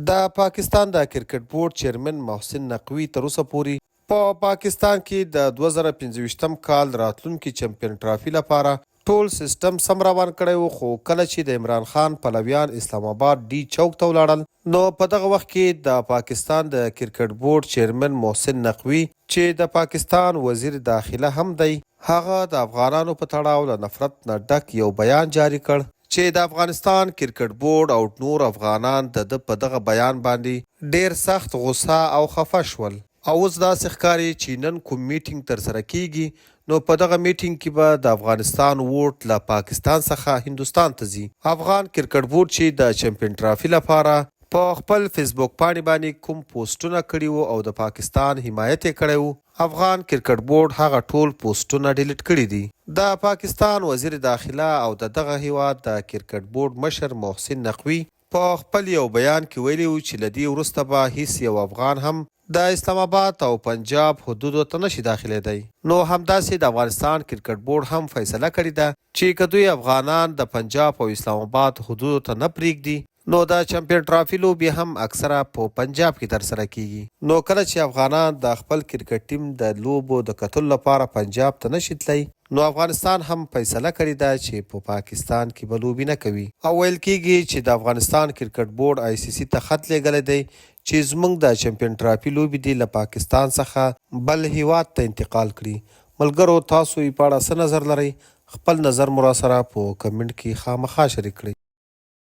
د پاکستان د کرکټ بورډ چیرمن محسن نقوي تر اوسه پورې په پاکستان کې د 2025م کال راتلونکي چمپیون ټرافي لپاره ټول سیستم سم روان کړی و، خو کله چې د عمران خان پلویان اسلام آباد ډي چوک ته ولاړل نو په دغه وخت کې د پاکستان د کرکټ بورډ چیرمن محسن نقوي چې د پاکستان وزیر داخله هم دی، هغه د افغانانو په تړاو له نفرت نه ډک یو بیان جاری کړ چې د افغانستان کرکټ بورډ او نور افغانان د په دغه بیان باندې ډیر سخت غوسه او خفه شول. او اوس داسې ښکاري چې نن کوم میټینګ ترسره کیږي نو په دغه میټینګ کې به د افغانستان ووټ له پاکستان څخه هندوستان ته ځي. افغان کرکټ بورډ چې د چمپیون ټرافي لپاره په خپل فیسبوک باندې کوم پوسټونه کړي وو او د پاکستان حمایت یې کړی وو، افغان کرکټ بورډ هغه ټول پوسټونه ډیلیټ کړي دي. د پاکستان وزیر داخله او دغه هیواد د کرکټ بورډ مشر محسن نقوي په خپل یو بیان کې ویلي وو چې له دې وروسته به هیڅ یو افغان هم د اسلام آباد او پنجاب حدودو ته نشي داخلېدی. نو همداسې د افغانستان کرکټ بورډ هم فیصله کړې ده چې که دوی افغانان د پنجاب او اسلام آباد حدودو ته نه پرېږدي نو د چمپیون ټرافي لوبې هم اکثره په پنجاب کې ترسره کیږي. نو کله چې افغانان د خپل کرکټ ټیم د لوبو د کتلو لپاره پنجاب ته نشي تللی نو افغانستان هم فیصله کړې ده چې په پاکستان کې به لوبې نه کوي. او ویل کیږي چې د افغانستان کرکټ بورډ ICC ته خط لیږلی دی چې زموږ د چمپیون ټرافي لوبې دي له پاکستان څخه بل هیواد ته انتقال کړي. ملګرو، تاسو یې په اړه څه نظر لرئ؟ خپل نظر مو راسره په کمنټ کې خامخا شریک کړئ.